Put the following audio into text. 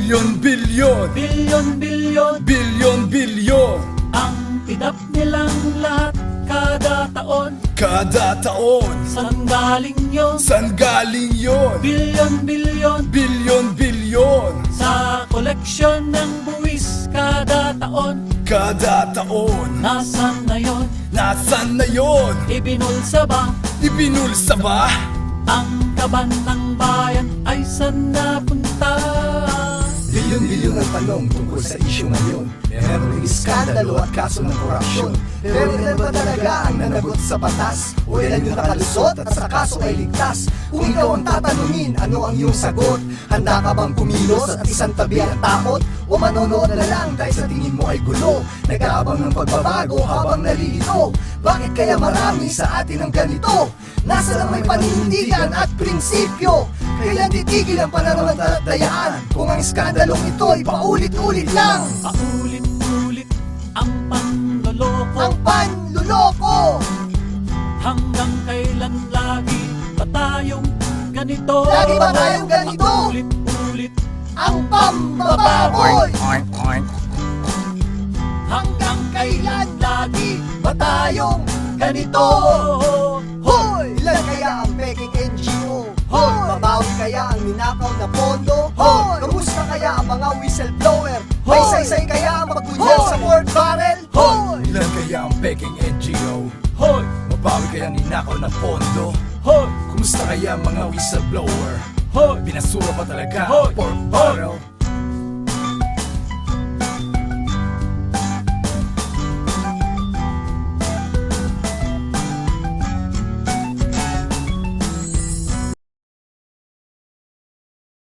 Bilyon, bilyon, Bilyon, bilyon, bilyon, bilyon. ang tidap nilang lahat kada taon. Kada taon, Saan galing yun? saan galing yon? Bilyon, bilyon, Bilyon, bilyon, sa koleksyon ng buwis kada taon. kada taon. Nasaan na yun? Nasaan na yon? Ibinulsa ba? Ibinulsa ba? Ang kaban ng bayan ay saan napunta? Bilyon-bilyon ang tanong tungkol sa isyu ngayon. Merong iskandalo at kaso ng korupsyon. Pero ilan ba talaga ang nanagot sa batas? O ilan yung nakalusot at sa kaso ay ligtas? Kung ikaw ang tatanungin, ano ang iyong sagot? Handa ka bang kumilos at isang tabi ang takot? O manonood na lang dahil sa tingin mo ay gulo? Nag-aabang ng pagbabago habang nalilito? Bakit kaya marami sa atin ang ganito? Nasa lang may paninindigan at prinsipyo? Kailan titigil ang pananampalatayaan? Kung ang iskandalong ito'y paulit-ulit lang? Paulit-ulit ang panloloko. Ang panluloko! Hanggang kailan lagi ba tayong ganito? Lagi ba tayong ganito? Paulit-ulit Ang pambababoy! hanggang kailan lagi Ba tayong ganito? Hoy! Ilan kaya ang peking NGO? Hoy! Mabawi kaya ang ninakaw na pondo? Hoy! Kamusta kaya ang mga whistleblower? May saysay kaya ang magbunyal sa word barrel? Hoy! Ilan kaya ang peking NGO? Hoy! Mabawi kaya ninakaw ng pondo? Hoy! Kumusta kaya mga whistleblower? Hoy! Binasura pa talaga Hoy! pork barrel?